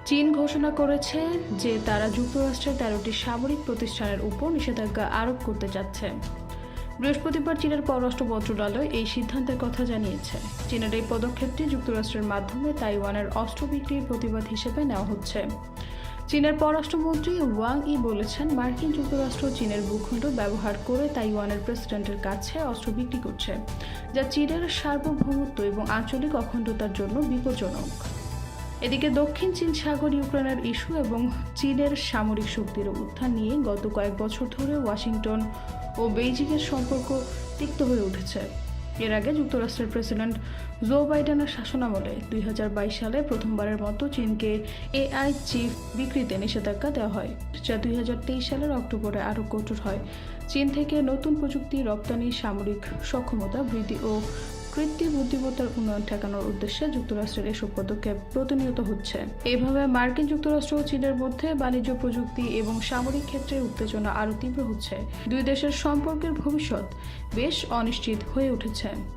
চীন ঘোষণা করেছে যে তারা যুক্তরাষ্ট্রের 13টি সামরিক প্রতিষ্ঠানের উপর নিষেধাজ্ঞা আরোপ করতে যাচ্ছে। বৃহস্পতিবার চীনের পররাষ্ট্র মন্ত্রণালয় এই সিদ্ধান্তের কথা জানিয়েছে। চীনের এই পদক্ষেপটি যুক্তরাষ্ট্রের মাধ্যমে তাইওয়ানের অস্ত্র বিক্রির প্রতিবাদ হিসেবে নেওয়া হচ্ছে। চীনের পররাষ্ট্রমন্ত্রী ওয়াং ই বলেছেন, মার্কিন যুক্তরাষ্ট্র চীনের ভূখণ্ড ব্যবহার করে তাইওয়ানের প্রেসিডেন্টের কাছে অস্ত্র বিক্রি করছে, যা চীনের সার্বভৌমত্ব এবং আঞ্চলিক অখণ্ডতার জন্য বিপজ্জনক। এদিকে দক্ষিণ চীন সাগর, ইউক্রেনের ইস্যু এবং চীনের সামরিক শক্তির উত্থান নিয়ে গত কয়েক বছর ধরে ওয়াশিংটন ও বেইজিংয়ের সম্পর্ক তিক্ত হয়ে উঠেছে। এর আগে যুক্তরাষ্ট্রের প্রেসিডেন্ট জো বাইডেনের শাসনামলে 2022 সালে প্রথমবারের মতো চীনকে এআই চিপ বিক্রিতে নিষেধাজ্ঞা দেওয়া হয়, যা 2023 সালের অক্টোবরে আরও কঠোর হয়। চীন থেকে নতুন প্রযুক্তি রপ্তানি, সামরিক সক্ষমতা বৃদ্ধি ও কৃত্রিম বুদ্ধিমত্তার উন্নয়ন ঠেকানোর উদ্দেশ্যে যুক্তরাষ্ট্রের এসব পদক্ষেপ প্রতিনিয়ত হচ্ছে। এভাবে মার্কিন যুক্তরাষ্ট্র ও চীনের মধ্যে বাণিজ্য, প্রযুক্তি এবং সামরিক ক্ষেত্রে উত্তেজনা আরও তীব্র হচ্ছে। দুই দেশের সম্পর্কের ভবিষ্যৎ বেশ অনিশ্চিত হয়ে উঠেছে।